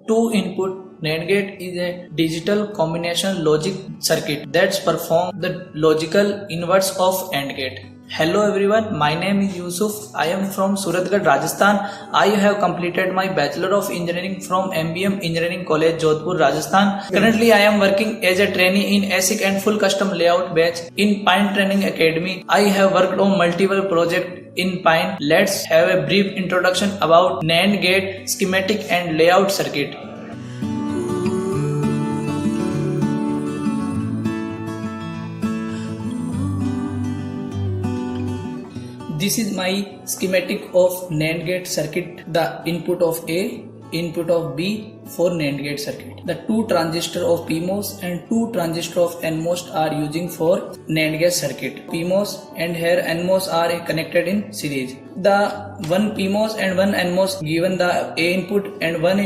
Two input NAND gate is a digital combination logic circuit that performs the logical inverse of AND gate. Hello everyone, my name is Yusuf. I am from Suratgarh, Rajasthan. I have completed my Bachelor of Engineering from MBM Engineering College, Jodhpur, Rajasthan. Currently I am working as a trainee in ASIC and full custom layout batch in PinE Training Academy. I have worked on multiple projects in PinE. Let's have a brief introduction about NAND gate schematic and layout circuit. This is my schematic of NAND gate circuit. The input of A, input of B for NAND gate circuit. The two transistors of PMOS and two transistors of NMOS are using for NAND gate circuit. PMOS and here NMOS are connected in series. The one PMOS and one NMOS given the A input and one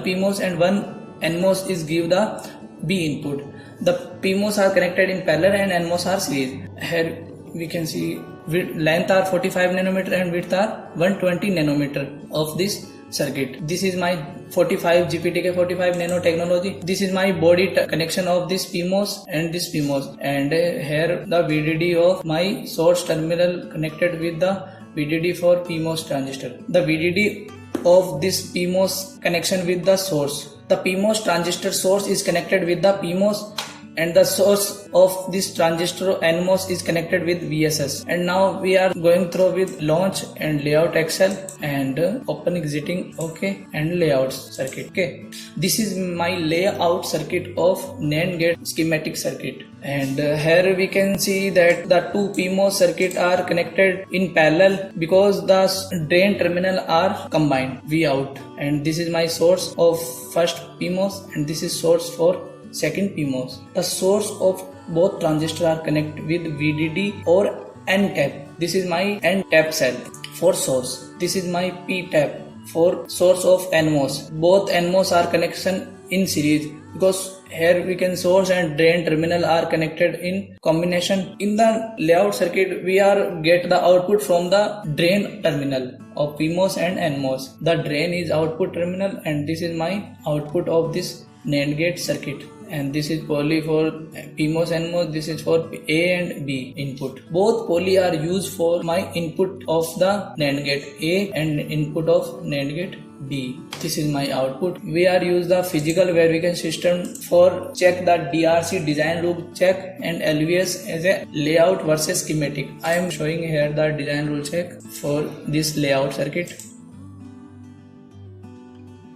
PMOS and one NMOS is give the B input. The PMOS are connected in parallel and NMOS are series. Here we can see length are 45 nanometer and width are 120 nanometer of this circuit. This is my 45 GPTK45 nano technology. This is my body connection of this PMOS and this PMOS, and here the VDD of my source terminal connected with the VDD for PMOS transistor. The VDD of this PMOS connection with the source. The PMOS transistor source is connected with the PMOS and the source of this transistor NMOS is connected with VSS. And now we are going through with launch and layout Excel and open exiting OK and layout circuit. Okay, this is my layout circuit of NAND gate schematic circuit, and here we can see that the two PMOS circuit are connected in parallel because the drain terminal are combined Vout, and this is my source of first PMOS and this is source for second PMOS. The source of both transistors are connected with VDD or N tap. This is my N tap cell for source. This is my P tap for source of NMOS. Both NMOS are connection in series because here we can source and drain terminal are connected in combination. In the layout circuit we are get the output from the drain terminal of PMOS and NMOS. The drain is output terminal and this is my output of this NAND gate circuit, and this is poly for PMOS NMOS, this is for A and B input. Both poly are used for my input of the NAND gate A and input of NAND gate B. This is my output. We are use the physical verification system for check the DRC design rule check and LVS as a layout versus schematic. I am showing here the design rule check for this layout circuit.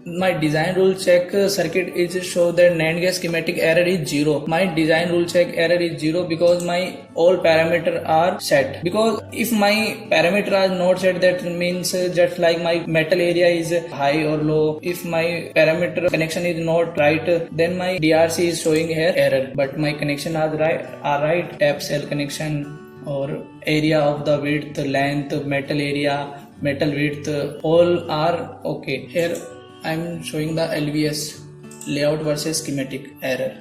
My design rule check circuit is show that NAND gate schematic error is 0. My design rule check error is 0 because my all parameters are set. Because if my parameters are not set, that means just like my metal area is high or low. If my parameter connection is not right, then my DRC is showing here error. But my connection are right. Tap cell connection or area of the width, length, metal area, metal width, all are okay. Here I am showing the LVS layout versus schematic error.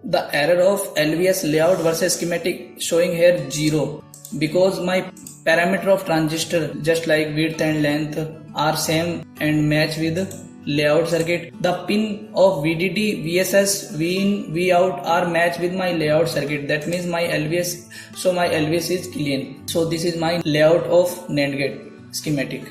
The error of LVS layout versus schematic showing here 0 because my parameter of transistor just like width and length are same and match with layout circuit. The pin of VDD, VSS, VIN, Vout are matched with my layout circuit. That means my LVS, so my LVS is clean. So this is my layout of NAND gate schematic.